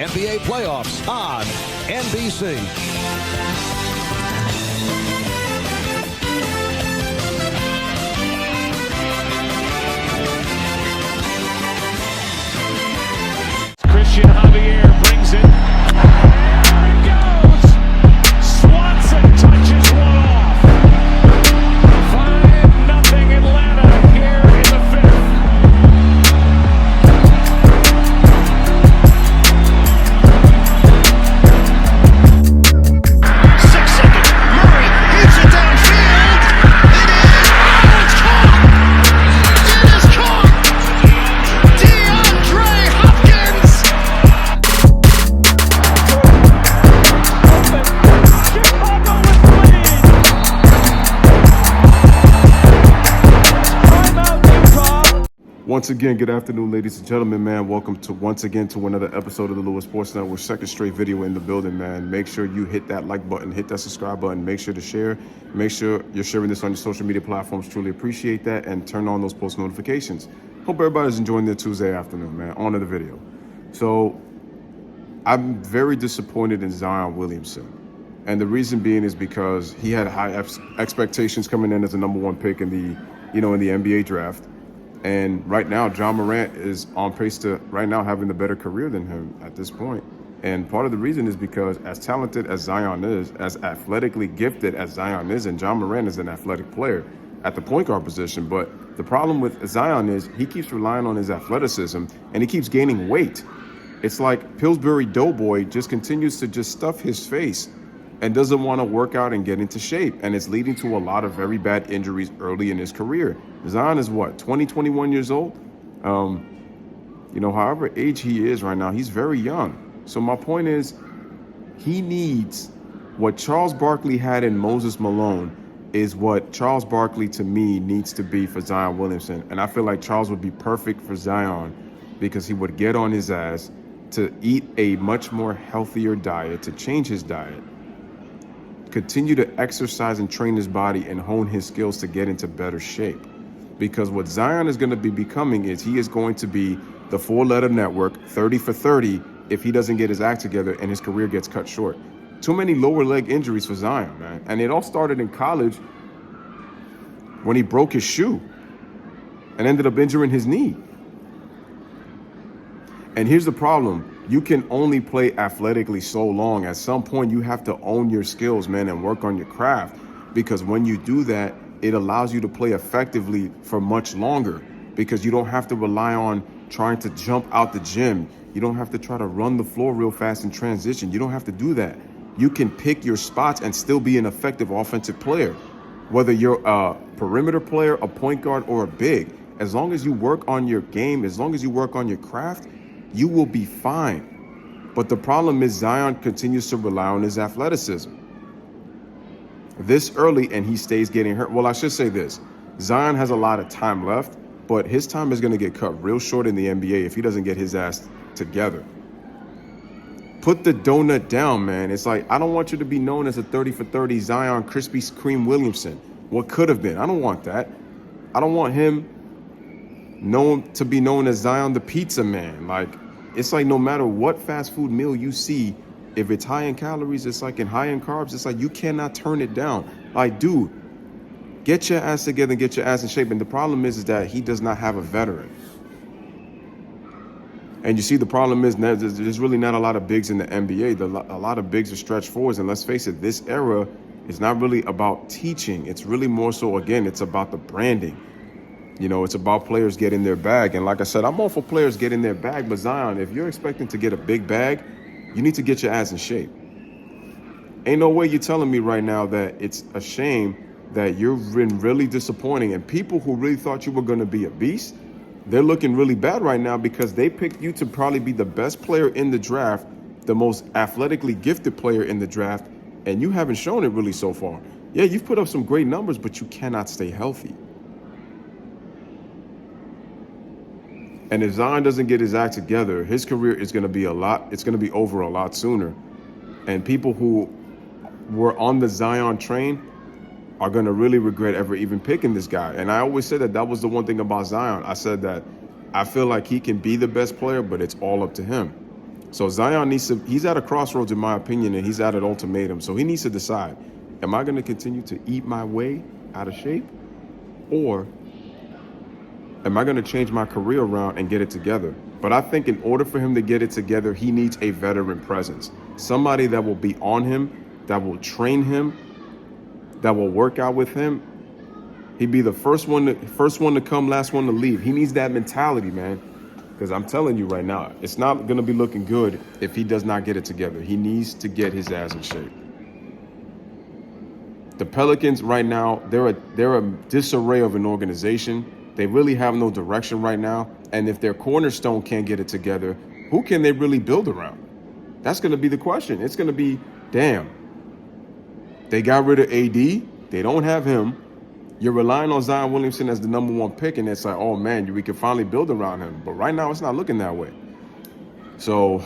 NBA playoffs on NBC. Christian Javier brings it. There it goes. Swanson touches one off. 5-0 Atlanta here in the fifth. 6 seconds. Murray hits it downfield. It is. Oh, it's caught. It is caught. DeAndre Hopkins. Chicago with the lead. Timeout, Utah. Once again, good afternoon, ladies and gentlemen, man. Welcome to once again to another episode of the Louis Sports Network. Second straight video in the building, man. Make sure you hit that like button, hit that subscribe button. Make sure to share. Make sure you're sharing this on your social media platforms. Truly appreciate that, and turn on those post notifications. Hope everybody's enjoying their Tuesday afternoon, man. On to the video. So, I'm very disappointed in Zion Williamson, and the reason being is because he had high expectations coming in as the number one pick in the NBA draft. And right now, John Morant is on pace to right now having the better career than him at this point. And part of the reason is because as talented as Zion is, as athletically gifted as Zion is, and John Morant is an athletic player at the point guard position. But the problem with Zion is he keeps relying on his athleticism and he keeps gaining weight. It's like Pillsbury Doughboy just continues to just stuff his face and doesn't want to work out and get into shape. And it's leading to a lot of very bad injuries early in his career. Zion is what, 21 years old? However age he is right now, he's very young. So my point is, he needs what Charles Barkley had in Moses Malone is what Charles Barkley to me needs to be for Zion Williamson. And I feel like Charles would be perfect for Zion because he would get on his ass to eat a much more healthier diet, to change his diet, continue to exercise and train his body and hone his skills to get into better shape. Because what Zion is going to be becoming is he is going to be the four-letter network, 30 for 30, if he doesn't get his act together and his career gets cut short. Too many lower leg injuries for Zion, man. And it all started in college when he broke his shoe and ended up injuring his knee. And here's the problem. You can only play athletically so long. At some point, you have to own your skills, man, and work on your craft. Because when you do that, it allows you to play effectively for much longer. Because you don't have to rely on trying to jump out the gym. You don't have to try to run the floor real fast in transition. You don't have to do that. You can pick your spots and still be an effective offensive player. Whether you're a perimeter player, a point guard, or a big. As long as you work on your game, as long as you work on your craft, you will be fine. But the problem is Zion continues to rely on his athleticism. This early and he stays getting hurt. Well, I should say this. Zion has a lot of time left, but his time is going to get cut real short in the NBA if he doesn't get his ass together. Put the donut down, man. It's like, I don't want you to be known as a 30 for 30 Zion Krispy Kreme Williamson. What could have been. I don't want that. I don't want him to be known as Zion the Pizza Man. Like, it's like no matter what fast food meal you see, if it's high in calories, it's like in high in carbs, it's like you cannot turn it down. Like, dude, get your ass together and get your ass in shape. And the problem is that he does not have a veteran. And you see, the problem is there's really not a lot of bigs in the NBA. A lot of bigs are stretch forwards. And let's face it, this era is not really about teaching. It's really more so, again, it's about the branding. It's about players getting their bag. And like I said, I'm all for players getting their bag. But Zion, if you're expecting to get a big bag, you need to get your ass in shape. Ain't no way you're telling me right now that it's a shame that you've been really disappointing. And people who really thought you were going to be a beast, they're looking really bad right now because they picked you to probably be the best player in the draft, the most athletically gifted player in the draft, and you haven't shown it really so far. Yeah, you've put up some great numbers, but you cannot stay healthy. And if Zion doesn't get his act together, his career is going to be over a lot sooner. And people who were on the Zion train are going to really regret ever even picking this guy. And I always said that was the one thing about Zion. I said that I feel like he can be the best player, but it's all up to him. So Zion he's at a crossroads in my opinion, and he's at an ultimatum. So he needs to decide, am I going to continue to eat my way out of shape, or am I going to change my career around and get it together? But I think in order for him to get it together, he needs a veteran presence. Somebody that will be on him, that will train him, that will work out with him. He'd be the first one to come, last one to leave. He needs that mentality, man. Because I'm telling you right now, it's not going to be looking good if he does not get it together. He needs to get his ass in shape. The Pelicans right now, they're a disarray of an organization. They really have no direction right now. And if their cornerstone can't get it together, who can they really build around? That's going to be the question. It's going to be, damn, they got rid of AD. They don't have him. You're relying on Zion Williamson as the number one pick, and it's like, oh, man, we can finally build around him. But right now, it's not looking that way. So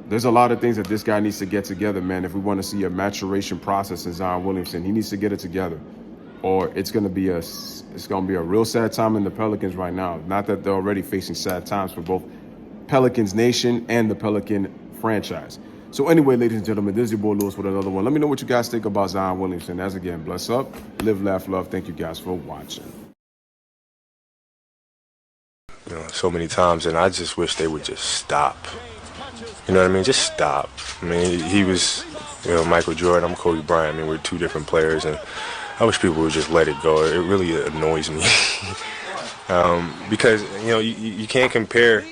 there's a lot of things that this guy needs to get together, man, if we want to see a maturation process in Zion Williamson. He needs to get it together, or it's going to be a real sad time in the Pelicans right now. Not that they're already facing sad times for both Pelicans Nation and the Pelican franchise. So anyway, ladies and gentlemen, this is your boy Louis with another one. Let me know what you guys think about Zion Williamson. As again, bless up, live, laugh, love. Thank you guys for watching. You know, so many times, and I just wish they would just stop. You know what I mean? Just stop. I mean, he was, Michael Jordan. I'm Kobe Bryant. I mean, we're two different players, and I wish people would just let it go. It really annoys me because you can't compare.